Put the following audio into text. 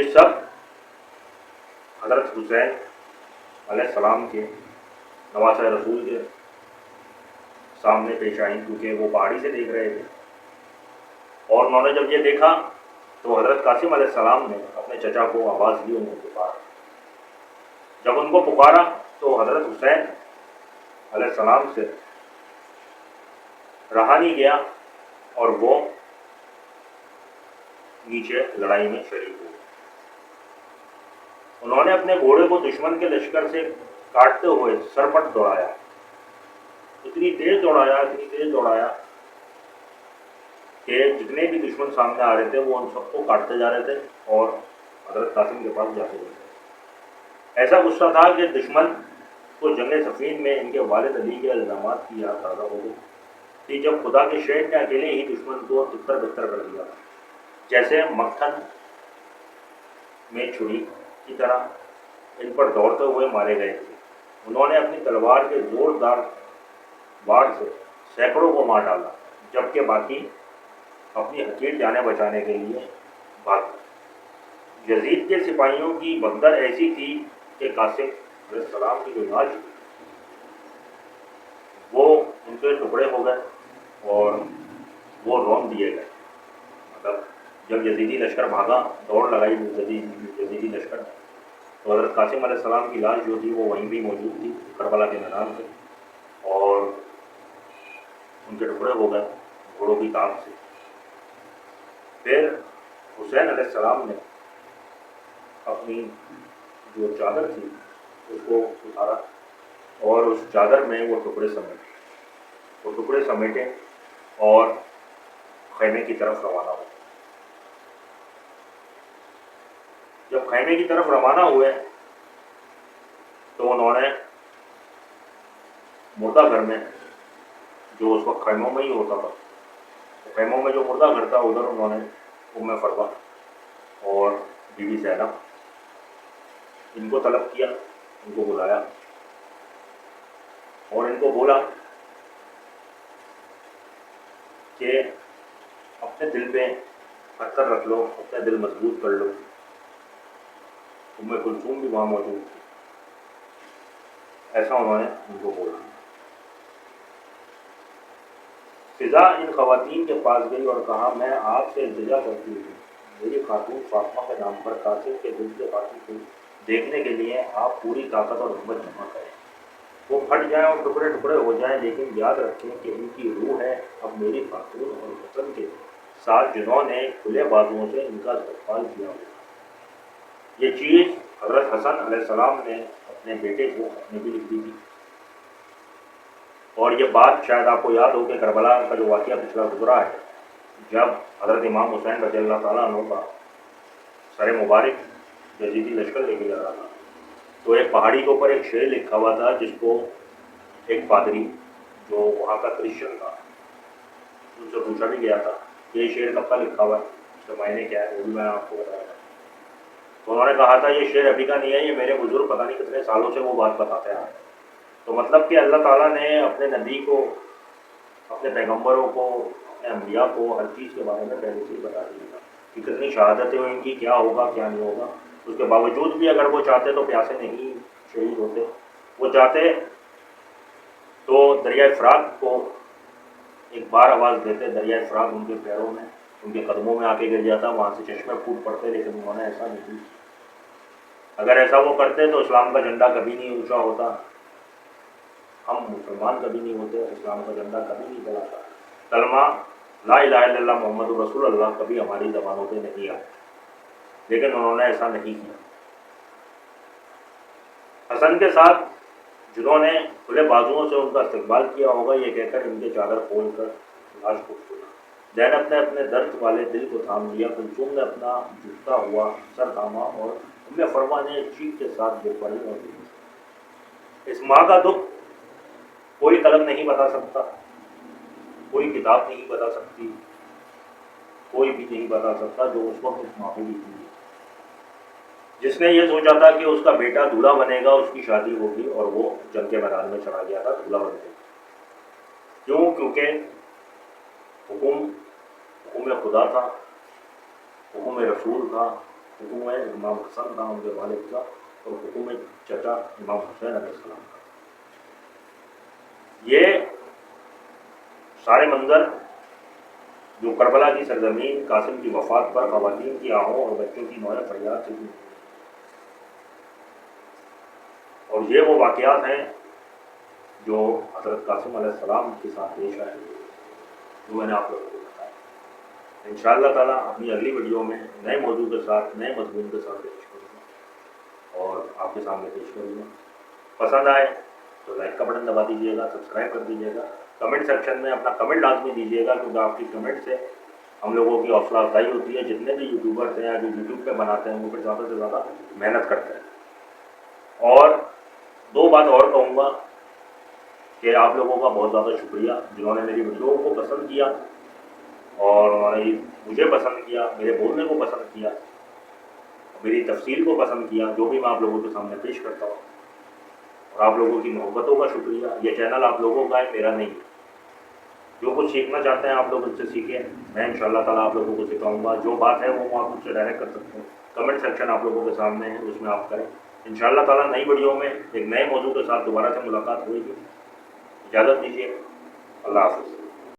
یہ سب حضرت حسین علیہ السلام کے نواسہ رسول کے سامنے پیش آئیں، کیونکہ وہ پہاڑی سے دیکھ رہے تھے، اور انہوں نے جب یہ دیکھا تو حضرت قاسم علیہ السلام نے اپنے چچا کو آواز دی، ان کو پکارا۔ جب ان کو پکارا تو حضرت حسین علیہ السلام سے رہا نہیں گیا اور وہ نیچے لڑائی میں شریک ہوئے۔ انہوں نے اپنے گھوڑے کو دشمن کے لشکر سے کاٹتے ہوئے سرپٹ دوڑایا، اتنی تیز دوڑایا کہ جتنے بھی دشمن سامنے آ رہے تھے وہ ان سب کو کاٹتے جا رہے تھے اور حضرت قاسم کے پاس جاتے ہوئے تھے۔ ایسا غصہ تھا کہ دشمن کو جنگ صفین میں ان کے والد علی کے الزامات کی یاد تازہ ہو گئی کہ جب خدا کے شہر نے اکیلے ہی دشمن کو تتر بتر کر دیا، جیسے مکھن میں چھری کی طرح ان پر دوڑتے ہوئے مارے گئے تھے۔ انہوں نے اپنی تلوار کے زوردار وار سے سینکڑوں کو مار ڈالا، جبکہ باقی اپنی حقیر جانیں بچانے کے لیے بھاگ گئے۔ یزید کے سپاہیوں کی بھگدڑ ایسی تھی کہ قاسم علیہ السلام کی جو لاش وہ ان کے ٹکڑے ہو گئے اور وہ رون دیے گئے۔ مطلب جب یزیدی لشکر بھاگا، دوڑ لگائی یزیدی لشکر نے، تو حضرت قاسم علیہ السلام کی لاش جو تھی وہ وہیں بھی موجود تھی کربلا کے میدان پہ، اور ان کے ٹکڑے ہو گئے گھوڑوں کی تاپ سے۔ پھر حسین علیہ السلام نے اپنی جو چادر تھی اس کو اتارا اور اس چادر میں وہ ٹکڑے سمیٹے اور خیمے کی طرف روانہ ہوئے۔ جب خیمے کی طرف روانہ ہوئے تو انہوں نے مردہ گھر میں، جو اس وقت خیموں میں ہی ہوتا تھا، تو خیموں میں جو مردہ گھر تھا ادھر انہوں نے ام فروا اور بی بی زینب ان کو طلب کیا، ان کو بلایا اور ان کو بولا کہ اپنے دل پہ پتھر رکھ لو، اپنا دل مضبوط کر لو۔ ام کلثوم بھی وہاں موجود تھی، ایسا انہوں نے ان کو بولا۔ فضا ان خواتین کے پاس گئی اور کہا، میں آپ سے التجا کرتی ہوں، میری خاتون فاطمہ کے نام پر قاسم کے دل کے قاتل کو دیکھنے کے لیے آپ پوری طاقت اور ہمت جمع کریں، وہ پھٹ جائیں اور ٹکڑے ٹکڑے ہو جائیں، لیکن یاد رکھیں کہ ان کی روح ہے اب میری خاتون اور حسن کے ساتھ جنہوں نے کھلے بازوؤں سے ان کا استقبال کیا ہو۔ یہ چیز حضرت حسن علیہ السلام نے اپنے بیٹے کو اپنے بھی لکھ دی تھی، اور یہ بات شاید آپ کو یاد ہو کہ کربلا کا جو واقعہ پچھلا گزرا ہے، جب حضرت امام حسین رضی اللہ تعالیٰ عنہ کا سر مبارک یزیدی لشکر لے کے جا رہا تھا، تو ایک پہاڑی کے اوپر ایک شعر لکھا ہوا تھا جس کو ایک پادری جو وہاں کا کرسچن تھا ان سے پوچھا بھی گیا تھا کہ یہ شعر کب کا لکھا ہوا ہے، اس کے معنی کیا ہے، وہ بھی میں نے آپ کو بتایا تھا۔ تو انہوں نے کہا تھا یہ شعر ابھی کا نہیں ہے، یہ میرے بزرگ پتہ نہیں کتنے سالوں سے وہ بات بتاتے آئے۔ تو مطلب کہ اللہ تعالیٰ نے اپنے نبی کو، اپنے پیغمبروں کو، اپنے انبیاء کو ہر چیز کے بارے میں پہلے سے ہی بتا دیا کہ کتنی شہادتیں ہوئیں ان کی، کیا ہوگا کیا نہیں ہوگا۔ اس کے باوجود بھی اگر وہ چاہتے تو پیاسے نہیں شہید ہوتے، وہ چاہتے تو دریائے فرات کو ایک بار آواز دیتے، دریائے فرات ان کے پیروں میں، ان کے قدموں میں آ کے گر جاتا، وہاں سے چشمے پھوٹ پڑتے، لیکن انہوں نے ایسا نہیں کیا۔ اگر ایسا وہ کرتے تو اسلام کا جھنڈا کبھی نہیں اونچا ہوتا، ہم مسلمان کبھی نہیں ہوتے، اسلام کا جھنڈا کبھی نہیں چلاتا، کلمہ لا الہ الا اللہ محمد رسول اللہ کبھی ہماری زبانوں پہ نہیں آیا، لیکن انہوں نے ایسا نہیں کیا۔ حسن کے ساتھ جنہوں نے کھلے بازوؤں سے ان کا استقبال کیا ہوگا، یہ کہہ کر ان کے چادر کھول کر لاش کو چھوڑا، زینب نے اپنے درد والے دل کو تھام لیا، کلثوم نے اپنا جھکتا ہوا سر تھاما، اور ام فروا نے چیخ کے ساتھ گر پڑی اور اس ماں کا دکھ کوئی قلم نہیں بتا سکتا، کوئی کتاب نہیں بتا سکتی، کوئی بھی نہیں بتا سکتا جو اس وقت اس ماں کو بھی تھی، جس نے یہ سوچا تھا کہ اس کا بیٹا دولہا بنے گا، اس کی شادی ہوگی، اور وہ جنگ کے میدان میں چلا گیا تھا دولہا بن کے۔ کیوں؟ کیونکہ حکم خدا تھا، حکم رسول تھا، حکم ہے امام حسن رحمۃ اللہ والد کا اور حکم ہے چچا امام حسین علیہ السلام کا. یہ سارے منظر جو کربلا کی سرزمین قاسم کی وفات پر خواتین کی آہوں اور بچوں کی نوع فریاد سے ہوئی. اور یہ وہ واقعات ہیں جو حضرت قاسم علیہ السلام کے ساتھ پیش آئے جو میں نے آپ لوگوں کو بتایا. انشاءاللہ تعالیٰ اپنی اگلی ویڈیو میں نئے موضوع کے ساتھ نئے مضمون کے ساتھ پیش کروں گا اور آپ کے سامنے پیش کروں گا. پسند آئے تو لائک کا بٹن دبا دیجیے گا, سبسکرائب کر دیجیے گا, کمنٹ سیکشن میں اپنا کمنٹ لازمی دیجیے گا کیونکہ آپ کی کمنٹ سے ہم لوگوں کی حوصلہ افزائی ہوتی ہے. جتنے بھی یوٹیوبرس ہیں یا جو یوٹیوب پہ بناتے ہیں وہ پھر زیادہ سے زیادہ محنت کرتے ہیں. اور دو بات اور کہوں گا کہ آپ لوگوں کا بہت زیادہ شکریہ جنہوں نے میری ویڈیو کو پسند کیا اور انہوں نے مجھے پسند کیا, میرے بولنے کو پسند کیا, میری تفصیل کو پسند کیا جو بھی میں آپ لوگوں کے سامنے پیش کرتا ہوں. اور آپ لوگوں کی محبتوں کا شکریہ. یہ چینل آپ لوگوں کا ہے, میرا نہیں ہے. جو کچھ سیکھنا چاہتے ہیں آپ لوگ ان سے سیکھیں. میں انشاءاللہ تعالیٰ آپ لوگوں کو سکھاؤں گا. جو بات ہے وہ آپ مجھ سے ڈائریکٹ کر سکتے ہیں. کمنٹ سیکشن آپ لوگوں کے سامنے ہے, اس میں آپ کریں. انشاءاللہ تعالیٰ نئی ویڈیو میں ایک نئے موضوع کے ساتھ دوبارہ سے ملاقات ہوئے گی. اجازت دیجیے. اللہ حافظ.